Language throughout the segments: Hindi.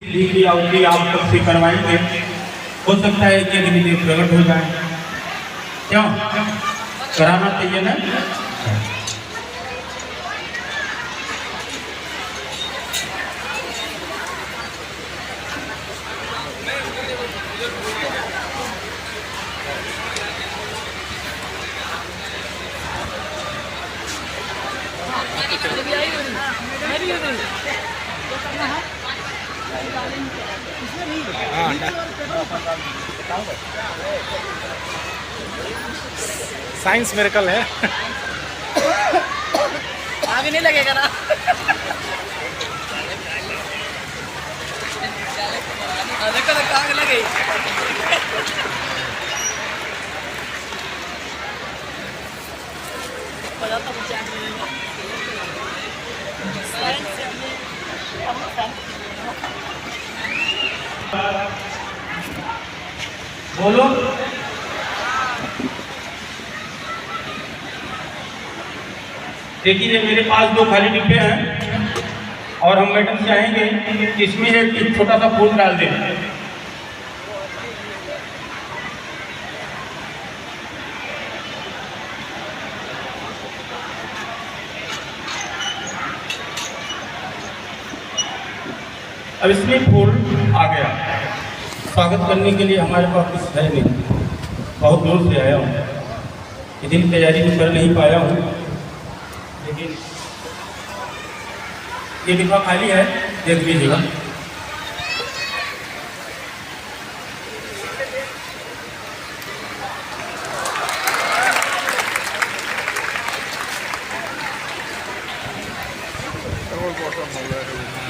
डिलीवरी आउटली आप कब से करवाएंगे? हो सकता है कि अग्निदेव प्रकट हो जाए। क्यों कराना चाहिए ना? साइंस मिरेकल है। आगे नहीं लगेगा ना। देखो देखो आगे लगे। बोलो। देखिए मेरे पास 2 खाली डिब्बे हैं और हम मैडम चाहेंगे कि इसमें एक छोटा सा फूल डाल दें। अब इसमें फूल आ गया। स्वागत करने के लिए हमारे पास कुछ है नहीं, बहुत दूर से आया हूँ, इतनी तैयारी तो कर नहीं पाया हूँ, लेकिन ये डिब्बा खाली है, देख लीजिएगा।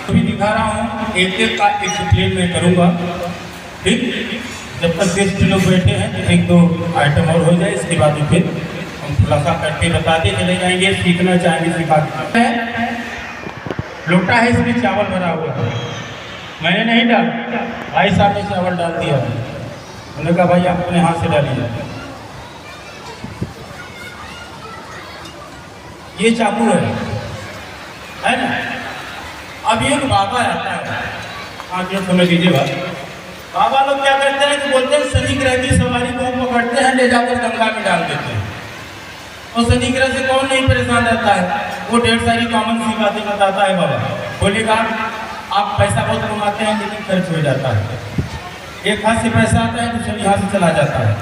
अभी दिखा रहा हूँ, एक का एक्सप्लेन मैं करूँगा, ठीक? जब तक गेस्ट लोग बैठे हैं 1-2 आइटम और हो जाए, इसके बाद फिर हम खुलासा करके बताते चले जाएंगे। सीखना चाहेंगे सिखा देते हैं। लोटा है, इसमें चावल भरा हुआ है, मैंने नहीं डाला, भाई साहब ने चावल डाल दिया। उन्होंने कहा भाई आप अपने हाथ से डालिए। ये चाकू है ना? अब एक बाबा आता है, आप ये समझ लीजिए बात। बाबा लोग क्या करते हैं कि बोलते हैं शनि ग्रह की सवारी को पकड़ते हैं, ले जाकर गंगा में डाल देते हैं। और शनि ग्रह से कौन नहीं परेशान रहता है? वो ढेर सारी कॉमन सी बातें बताता है बाबा। बोलेगा आप पैसा बहुत कमाते हैं लेकिन खर्च हो जाता है, एक हाथ से पैसा आता है दूसरे हाथ से चला जाता है।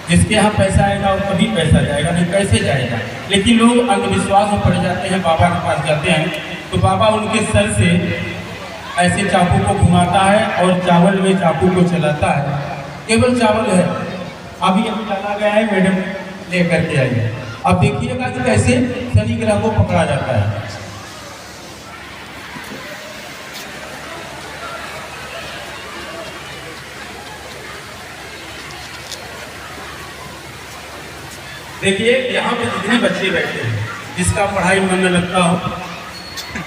जिसके यहाँ पैसा आएगा वो कभी पैसा जाएगा नहीं, कैसे जाएगा? लेकिन लोग अंधविश्वास में पड़ जाते हैं, बाबा के पास जाते हैं तो बाबा उनके सर से ऐसे चाकू को घुमाता है और चावल में चाकू को चलाता है। केवल चावल है, अभी डाला गया है, मैडम ले करके आइए। अब देखिएगा कि कैसे शनि ग्रह को पकड़ा जाता है। देखिए यहाँ पे जितने बच्चे बैठे हैं, जिसका पढ़ाई मन न लगता हो,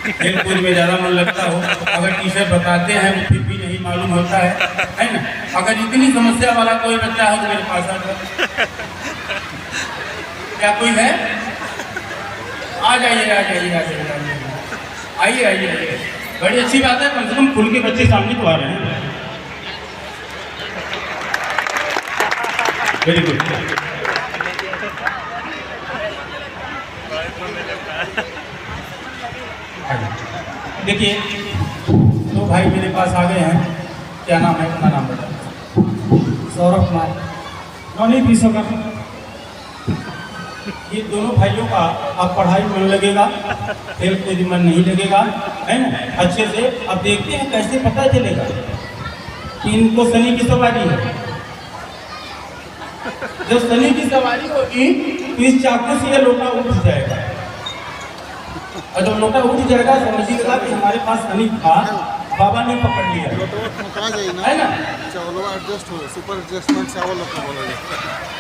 खेलकूद में ज़्यादा मन लगता हो, अगर टीचर बताते हैं वो फिर भी नहीं मालूम होता है ना? अगर इतनी समस्या वाला कोई बच्चा हो तो मेरे पास आ जाए। क्या कोई है? आ जाइए आ जाइए आ जाइए, आइए आइए आइए। बड़ी अच्छी बात है, कम से कम खुल के बच्चे सामने तो आ रहे हैं। Very good. देखिए 2 भाई मेरे पास आ गए हैं। क्या नाम है? अपना नाम बताओ। सौरभ कुमार। नॉनी पीसो का। ये दोनों भाइयों का अब पढ़ाई मन लगेगा, खेल कूद मन नहीं लगेगा, है ना? अच्छे से अब देखते हैं कैसे पता चलेगा कि इनको शनि की सवारी है। जब शनि की सवारी होगी तो इस चाकू से ये लोटा उठ जाएगा, और जब लोटा उठ जाएगा समझिएगा कि हमारे पास शनि था, बाबा ने पकड़ लिया, है ना? चावल एडजस्ट हो, सुपर एडजस्टमेंट चावल का बोला जाता है।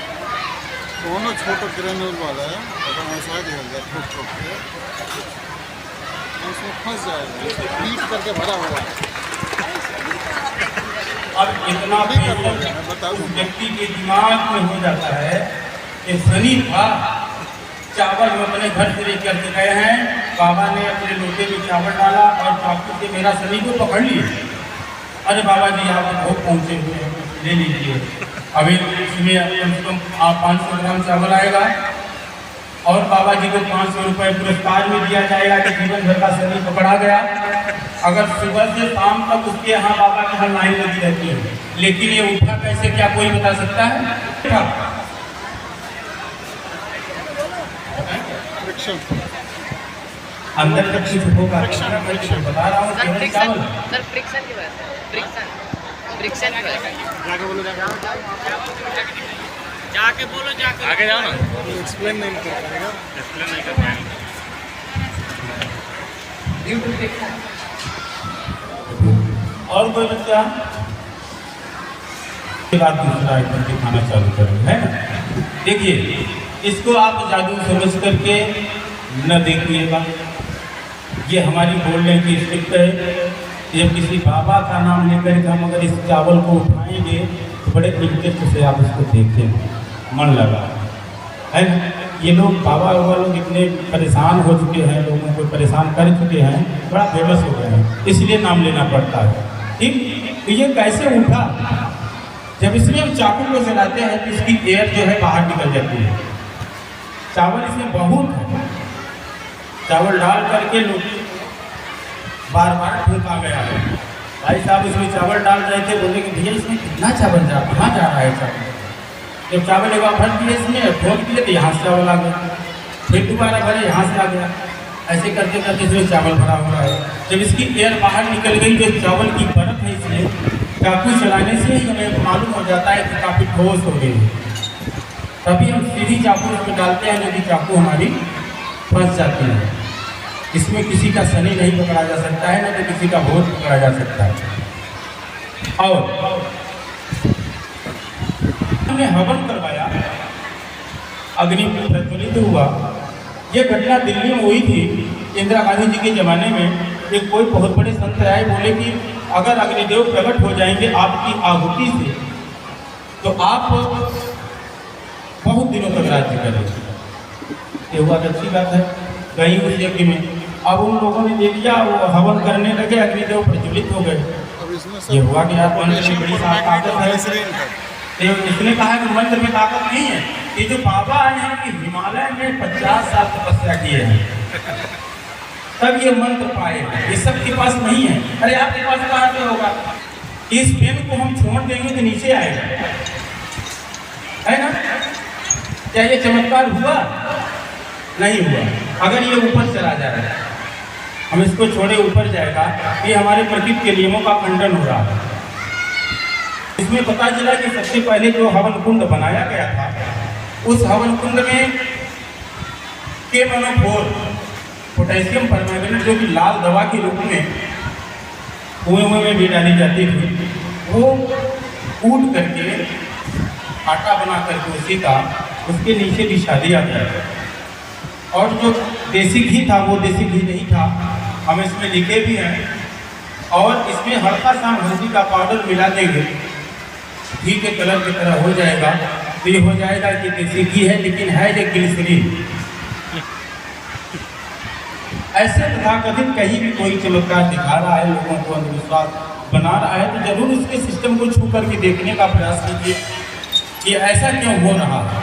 दोनों छोटा ग्रेनुल वाला है, अगर ऐसा दिया ठोक ठोक के उसमें फंस जाएगा, बीट करके भरा हुआ है। अब इतना भी उस व्यक्ति के दिमाग में हो जाता है कि शनि था, चावल हम अपने घर से लेकर के गए हैं, बाबा ने अपने लोटे में चावल डाला और चाकू से मेरा शनि को पकड़ लिए। अरे बाबा जी आप बहुत पहुँचे हुए हैं, ले लीजिए। अभी इसमें कम से कम आप 500 ग्राम चावल आएगा और बाबा जी को 500 रुपये पुरस्कार भी दिया जाएगा कि जीवन भर का शरीर पकड़ा गया। अगर सुबह से शाम तक उसके यहाँ बाबा के यहाँ लाइन लगी रहती है, लेकिन ये उठा कैसे, क्या कोई बता सकता है? अंदर तक कुछ होगा, बता रहा हूँ केवल चावल। सर फ्रिक्शन की वजह से, फ्रिक्शन की वजह से। जाके बोलो, जाके आगे जाओ ना। एक्सप्लेन नहीं कर पाएगा। और कोई बच्चा के बाद दूसरा आइटम दिखाना चालू करेंगे, है ना? देखिए, इसको आप जादू समझ करके न देखिएगा। ये हमारी बोलने की स्क्रिप्ट है। जब किसी बाबा का नाम लेकर के हम अगर इस चावल को उठाएंगे तो बड़े इंटरेस्ट से आप इसको देखें, मन लगा, है ना? ये लोग बाबा लोग इतने परेशान हो चुके हैं, लोगों को परेशान कर चुके हैं, बड़ा फेमस हो गए हैं, इसलिए नाम लेना पड़ता है। ठीक, तो ये कैसे उठा? जब इसमें हम चाकू को चलाते हैं तो इसकी एयर जो है बाहर निकल जाती है। चावल इसमें बहुत है, चावल डाल करके लोग बार बार फूंका गया है। भाई साहब इसमें चावल डाल रहे थे, बोले कि भैया इसमें कितना चावल कहाँ जा रहा है चावल? जब चावल एक बार भर दिए इसमें ठोक दिए तो यहाँ से चावल आ गया, फिर दोबारा भरे यहाँ से आ गया, ऐसे करते करते इसमें चावल भरा हुआ है। जब इसकी एयर बाहर निकल गई, जो चावल की परत है इसमें चाकू चलाने से ही हमें मालूम हो जाता है कि काफ़ी ठोस हो गई है। तभी हम सीधी चाकू उसमें डालते हैं, जो कि चाकू हमारी फंस जाती है। इसमें किसी का शनि नहीं पकड़ा जा सकता है, ना तो किसी का भूत पकड़ा जा सकता है। और हमने हवन करवाया, अग्नि प्रज्वलित हुआ। ये घटना दिल्ली में हुई थी इंदिरा गांधी जी के ज़माने में। एक कोई बहुत बड़े संत आए, बोले कि अगर अग्निदेव प्रकट हो जाएंगे आपकी आहुति से तो आप बहुत दिनों तक राज्य करेंगे। ये हुआ तो अच्छी बात है, गई उस यज्ञ में। अब उन लोगों ने देख लिया, वो हवन करने लगे, अग्निदेव प्रज्वलित हो गए। ये हुआ कि आप मंत्र में बड़ी ताकत है। तो इसने कहा कि मंत्र में ताकत नहीं है। ये जो बाबा आए हैं कि हिमालय में 50 साल तपस्या किए हैं, तब ये मंत्र पाए। ये सबके पास नहीं है। अरे आपके पास कहाँ से होगा? इस पेन को हम छोड़ देंगे तो नीचे आएगा, है ना? क्या ये चमत्कार हुआ? नहीं हुआ। अगर ये ऊपर चला जा रहा है, हम इसको छोड़े ऊपर जाएगा, ये हमारे प्रकृति के नियमों का खंडन हो रहा है। इसमें पता चला कि सबसे पहले जो हवन कुंड बनाया गया था, उस हवन कुंड में केमोनोफोर पोटेशियम परमैंगनेट, जो कि लाल दवा के रूप में कुएं में भी डाली जाती थी, वो कूट करके आटा बना करके उसी का उसके नीचे बिछा दिया गया। और जो देसी घी था वो देसी घी नहीं था, हम इसमें लिखे भी हैं। और इसमें हल्का सा हल्दी का पाउडर मिला देंगे, घी के कलर की तरह हो जाएगा। तो ये हो जाएगा कि देसी घी है, लेकिन है ये ग्लिसरीन। ऐसे तथाकथित कहीं भी कोई चमत्कार दिखा रहा है, लोगों को अंधविश्वास बना रहा है, तो जरूर उसके सिस्टम को छू करके देखने का प्रयास कीजिए कि ऐसा क्यों हो रहा है।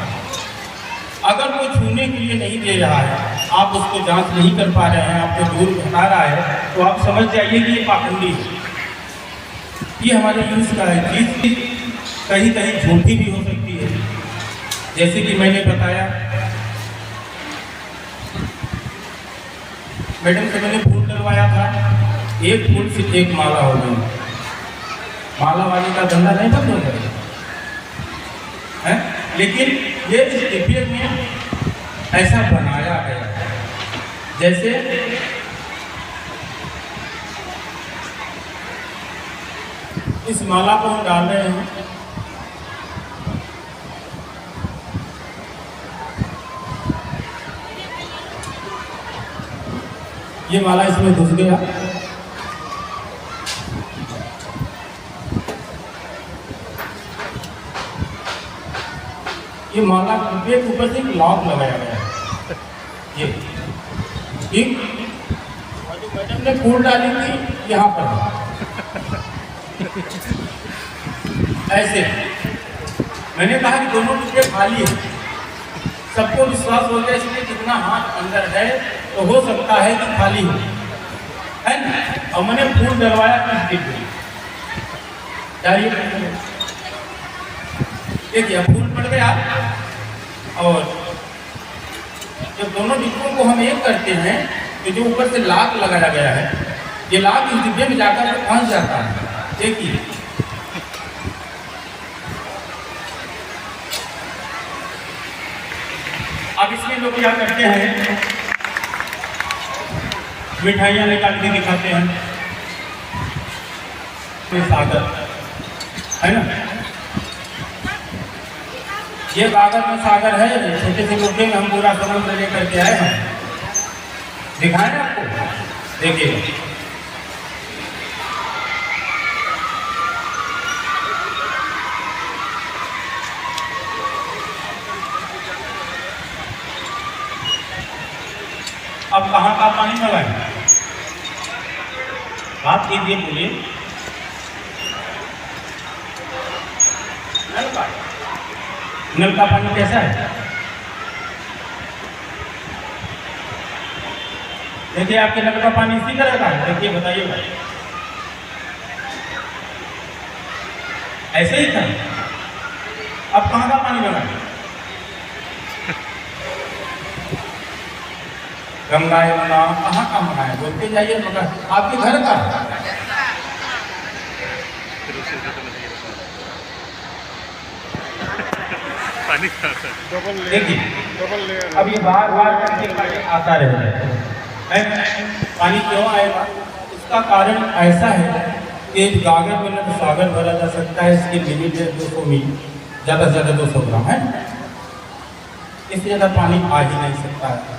अगर वो छूने के लिए नहीं दे रहा है, आप उसको जांच नहीं कर पा रहे हैं, आपको दूर हटा रहा है, तो आप समझ जाइए कि ये पाखंडी है। ये हमारे यूज का है चीज़, कहीं कहीं झूठी भी हो सकती है। जैसे कि मैंने बताया, मैडम से मैंने फूल डलवाया था, एक फूल से एक माला हो गई। माला वाली का धंधा नहीं बंद हो जाएगा, लेकिन ये इस डिब्बे में ऐसा बनाया गया है। जैसे इस माला को हम डाल रहे हैं, ये माला इसमें घुस गया। ये माला के ऊपर से एक लॉक लगाया गया है, ये ठीक। और जो मैडम ने फूल डाली थी यहाँ पर, ऐसे मैंने कहा कि दोनों डिब्बे खाली है, सबको विश्वास हो गया इसलिए जितना हाथ अंदर है तो हो सकता है कि खाली हो, है ना। और मैंने फूल डलवाया इस डिब्बे, देखिए फूल पड़ गया। और जब दोनों डिब्बों को हम एक करते हैं तो जो ऊपर से लाक लगाया गया है, ये लाक इस डिब्बे में जाकर के फंस जाता है। देखिए अब इसमें लोग क्या करते हैं, मिठाइयाँ निकाल के दिखाते हैं, सागर है ना, ये कागज में सागर है, छोटे से लोटे में हम पूरा समुद्र लेकर के आए हैं, दिखाएं आपको, देखिए अब कहाँ का पानी लगाएं, बात कीजिए, बोलिए। नल का पानी कैसा है, देखिए आपके नल का पानी इसी तरह का है, देखिए बताइए भाई, ऐसे ही था। अब कहाँ का पानी लगाएं, गंगा यमुना कहाँ का मंगाए, बोलते जाइए मगर आपके घर का। देखिए अब ये बार बार करके पानी आता रहेगा, पानी क्यों आएगा, इसका कारण ऐसा है कि गागर में तो सागर भरा जा सकता है, इसकी लिमिट है 200 मिली, ज़्यादा से ज़्यादा 200 ग्राम है, इससे ज़्यादा पानी आ ही नहीं सकता है।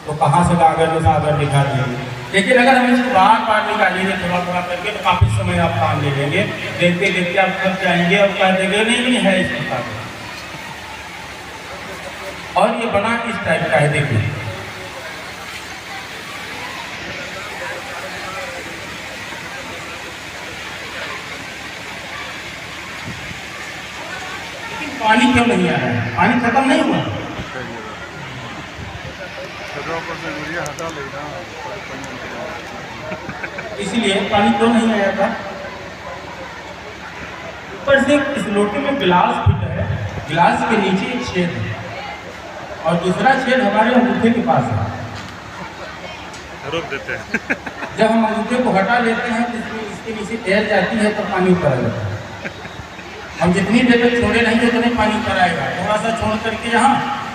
तो कहाँ से गागर में सागर दिखा देंगे, लेकिन अगर हम इसको बार बार निकालेंगे थोड़ा थोड़ा करके तो काफ़ी समय आप काम ले लेंगे, देखते देखते आप थक जाएंगे और कह देंगे नहीं है इसमें सागर। और ये बना इस टाइप का है, देखिए लेकिन पानी क्यों नहीं आ रहा है, पानी खत्म नहीं हुआ, इसीलिए पानी क्यों नहीं आया था। ऊपर से इस लोटे में गिलास फिट है, गिलास के नीचे एक छेद है और दूसरा छेद हमारे अंगूठे के पास है, रोक देते हैं। जब हम अंगूठे को हटा लेते हैं तो इसमें इसके नीचे एयर जाती है तो पानी ऊपर आ जाता है। हम जितनी देर तक छोड़े नहीं उतने पानी ऊपर आएगा, थोड़ा सा छोड़ करके यहाँ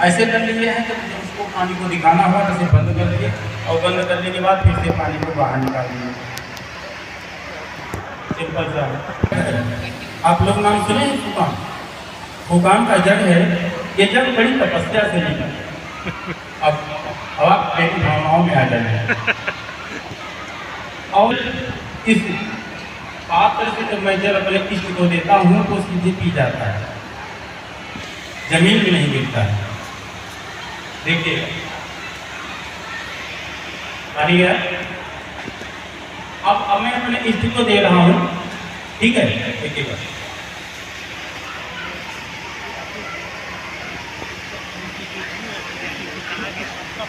ऐसे कर लिए हैं, जब उसको पानी को दिखाना हुआ तो इसे बंद कर दिए और बंद करने के बाद फिर से पानी को बाहर निकाल दिए, सिंपल सा। आप लोग नाम सुने हैं फूकान, फूकान का जग है, ये जग बड़ी तपस्या से निकला। अब आप बेटी भावनाओं में आ जाए और इस पात्र से जब मैं जल अपने इष्ट को देता हूँ तो सीधे पी जाता है, जमीन में नहीं गिरता है। देखिए पानी है, अब मैं अपने इष्ट को दे रहा हूँ, ठीक है, देखिएगा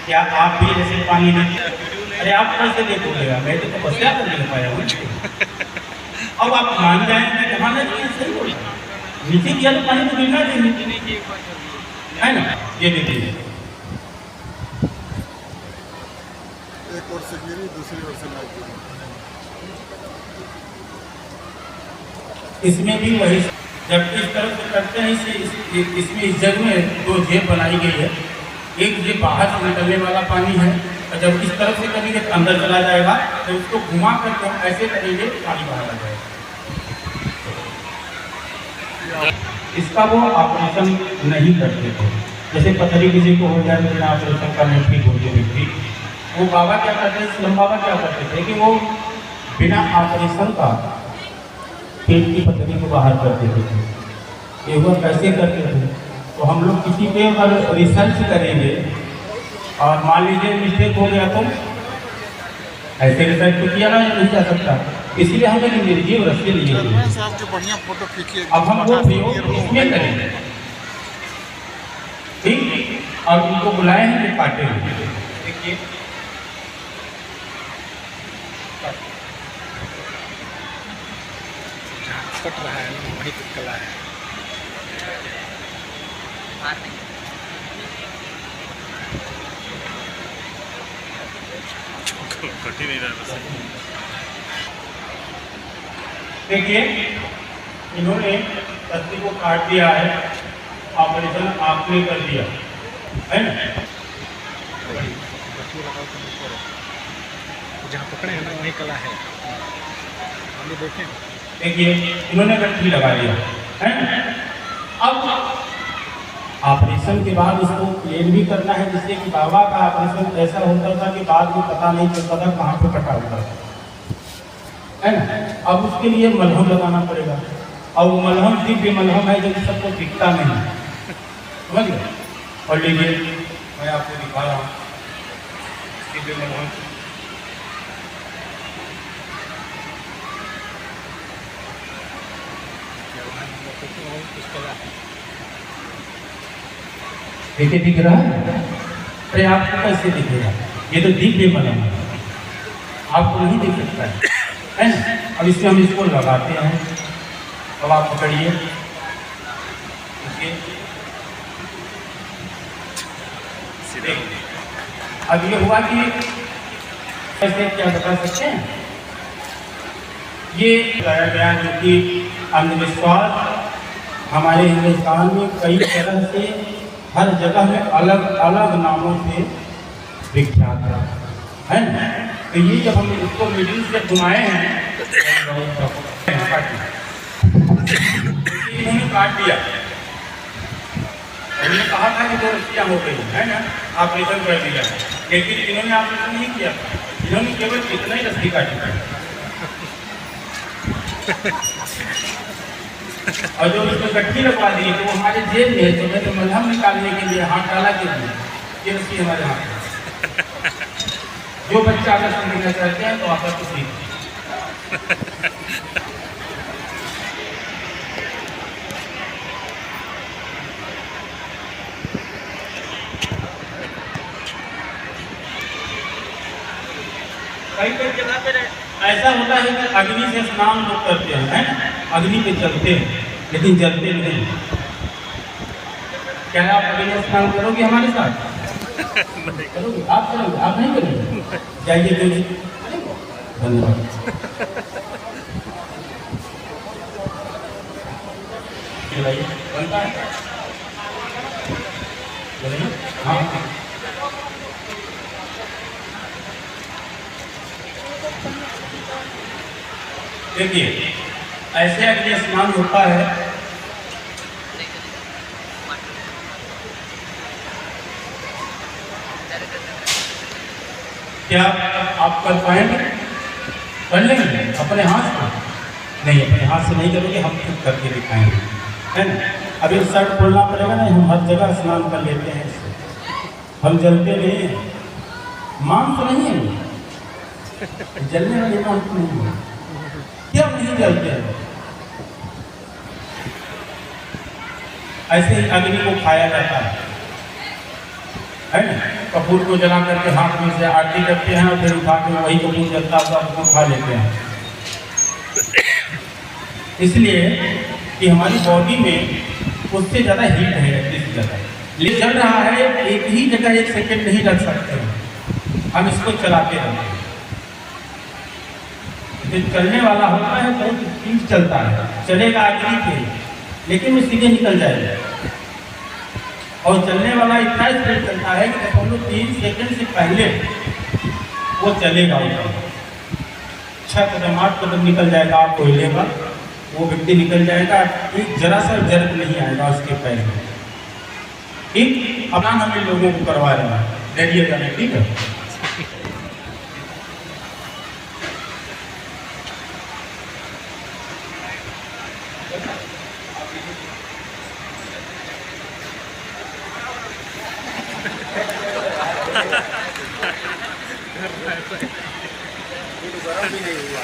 क्या आप भी ऐसे पानी देते, अरे आप कैसे दे बोलेगा, मैं तो तपस्या कर नहीं पाया हूँ। अब आप मान जाएंगे कहाँ नहीं, सही बोल नीचे किया तो पानी तो गिरना चाहिए, है ना। ये देखिए एक ओर से गिरी, दूसरी ओर से नहीं गिरी। इसमें भी वही, जब इस तरफ से करते हैं इसमें इस जग में दो जेब बनाई गई है, एक जेब बाहर से निकलने वाला पानी है और जब इस तरफ से करेंगे तो अंदर चला जाएगा, तो उसको घुमा करके हम ऐसे करेंगे पानी बाहर आ जाएगा। इसका वो ऑपरेशन नहीं करते थे, जैसे पथरी किसी को हो जाए तो बिना ऑपरेशन करने ठीक हो गई व्यक्ति, वो बाबा क्या करते थे, इस्लाम बाबा क्या करते थे कि वो बिना ऑपरेशन का पेट की पथरी को बाहर कर देते थे। ये वो कैसे करते थे, तो हम लोग किसी पे अगर रिसर्च करेंगे और मान लीजिए मिस्टेक हो गया तो ऐसे रिसर्च तो किया ना नहीं जा सकता, इसलिए हम एक निर्जीव रस्सी लिए हुए चेयरमैन हैं। साहब की बढ़िया फोटो खींचिए। अब हम वो प्रयोग इसमें करेंगे, ठीक। और उनको बुलाए हैं कि काटे हुए, देखिए कट रहा है ना, वही तो कला है। मार नहीं कट ही नहीं रहा बस। देखिए इन्होंने रस्सी को काट दिया है, ऑपरेशन आपने कर दिया है ना। बच्चों लगाओ तो नहीं करो, जहाँ पकड़े हैं ना वही कला है। हम ये देखें देखिए इन्होंने गठरी लगा दिया है ना। अब ऑपरेशन के बाद उसको क्लीन भी करना है, जिससे कि बाबा का ऑपरेशन ऐसा होता था कि बाद में पता नहीं चलता था कहाँ पे कटा हुआ है ना। अब उसके लिए मलहम लगाना पड़ेगा, और वो मलहम दिव्य मलहम है जो कि सबको दिखता नहीं, समझ गए। और लीजिए मैं आपको दिखा रहा हूँ दिव्य मलहम। कुछ कला है। देखिए दिख रहा है, अरे आपको कैसे दिखेगा, ये तो दिव्य मलहम है, आपको नहीं दिख सकता है ना। अब इससे हम इसको लगाते हैं, अब आप पकड़िए, सीधा अब ये हुआ कि कैसे क्या बता सकते हैं, ये बताया गया जो कि अंधविश्वास हमारे हिंदुस्तान में कई तरह से हर जगह में अलग अलग नामों से विख्यात है ना। तो ये जब हम इसको मिडिल से घुमाए हैं इन्होंने काट दिया, हमने कहा था कि 2 रस्सियाँ हो गई है ना, ऑपरेशन कर दिया, लेकिन इन्होंने ऑपरेशन नहीं किया, इन्होंने केवल इतना ही रस्सी काटी और जो उसमें गट्ठी लगवा दी तो वो हमारे जेब में है, तो मैं तो मलहम निकालने के लिए हाथ डाला के लिए ये रस्सी हमारे हाथ में। जो बच्चा अगर सीखना चाहते हैं तो आप तो सीख। कई कई जगह पर ऐसा होता है कि अग्नि से स्नान लोग करते हैं, है ना, अग्नि पे चलते हैं लेकिन जलते नहीं। क्या आप अग्नि में स्नान करोगे हमारे साथ? करोगे? आप करोगे? आप नहीं करोगे? जाइए करिए। धन्यवाद। चलाइए, बनता है? चलिए, हाँ देखिए ऐसे अग्नि स्नान होता है, क्या आप कर पाएंगे? कर लेंगे अपने हाथ से? नहीं, अपने हाथ से नहीं करोगे, हम खुद करके दिखाएंगे, है ना। अभी शर्ट खोलना पड़ेगा ना, हम हर जगह स्नान कर लेते हैं इससे, हम जलते नहीं हैं, मांस नहीं है, जलने वाले मांस नहीं है, क्या नहीं जलते हैं। ऐसे ही अग्नि को खाया जाता है ना। कपूर को जला करके हाथ में से आरती करते हैं और फिर उठा के वही कपूर जलता हुआ उसको खा लेते हैं। इसलिए कि हमारी बॉडी में उससे ज़्यादा हीट है इस जगह, लेकिन चल रहा है एक ही जगह 1 सेकेंड नहीं रख सकते हैं, हम इसको चलाते रहते हैं। जो चलने वाला होता है बहुत स्पीड चलता है, चलेगा अग्नि पे लेकिन वो सीधे निकल जाएगा, और चलने वाला इतना स्पीड चलता है कि 3 सेकंड से पहले वो चलेगा ऊपर 6 कदम 8 कदम निकल जाएगा, आप कोयले का वो व्यक्ति निकल जाएगा, एक जरा सा जर्क नहीं आएगा उसके पैर में। ठीक, अपना हम इन लोगों को करवा रहे हैं, डरिएगा नहीं, ठीक है। गरम भी नहीं हुआ।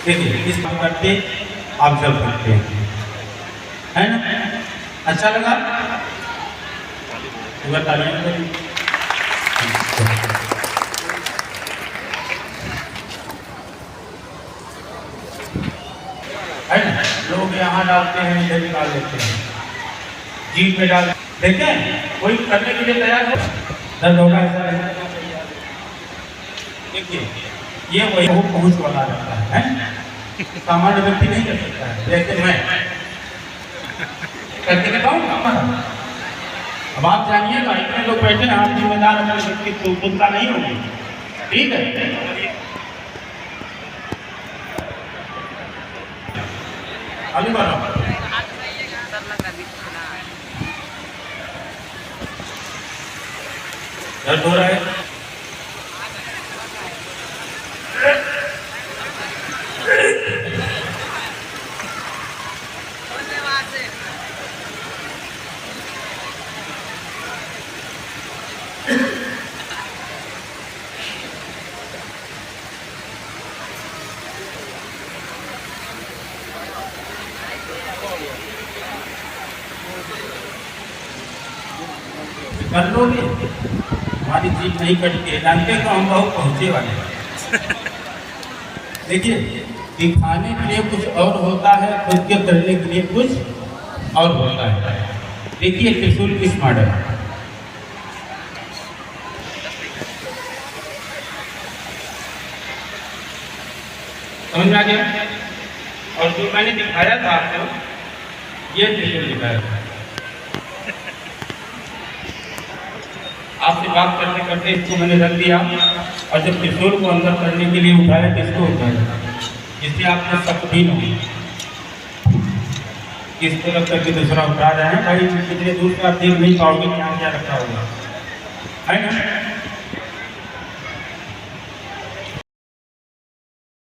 देखिए इस बात करते आप चल सकते हैं, है ना? अच्छा लगा? एक बार तालियां बजाइए। है ना? लोग यहाँ डालते हैं, इधर निकाल लेते हैं, जीप में डाल देखें, कोई करने के लिए तैयार हो, दर्द होगा ऐसा नहीं। देखिए ये वही पहुँच वाला रहता है, सामान्य व्यक्ति नहीं कर सकता है, जैसे मैं करके दिखाऊं। अब आप जानिएगा, इतने लोग बैठे हैं, आप जिम्मेदार अपने व्यक्ति को चिंता नहीं होगी, ठीक है? अभी बनाओ दर्द हो रहा है, कर लोगे? हमारी जीप नहीं कटती है, जानते तो हम बहुत पहुँचे वाले हैं। देखिए दिखाने के लिए कुछ और होता है, खुद के करने के लिए कुछ और होता है। देखिए त्रिशूल किस मॉडल है, समझ में आ गया? और जो मैंने दिखाया था आपको, ये त्रिशूल दिखाया था। आपसे बात करते करते इसको मैंने रख दिया, और जब त्रिशूल को अंदर करने के लिए उठाया, किसको उठाया? जिससे आपको शक भी नहीं, किसको लगता है कि दूसरा उठा रहे हैं। भाई कितने दूर से आप देख नहीं पाओगे क्या क्या रखा होगा, है ना?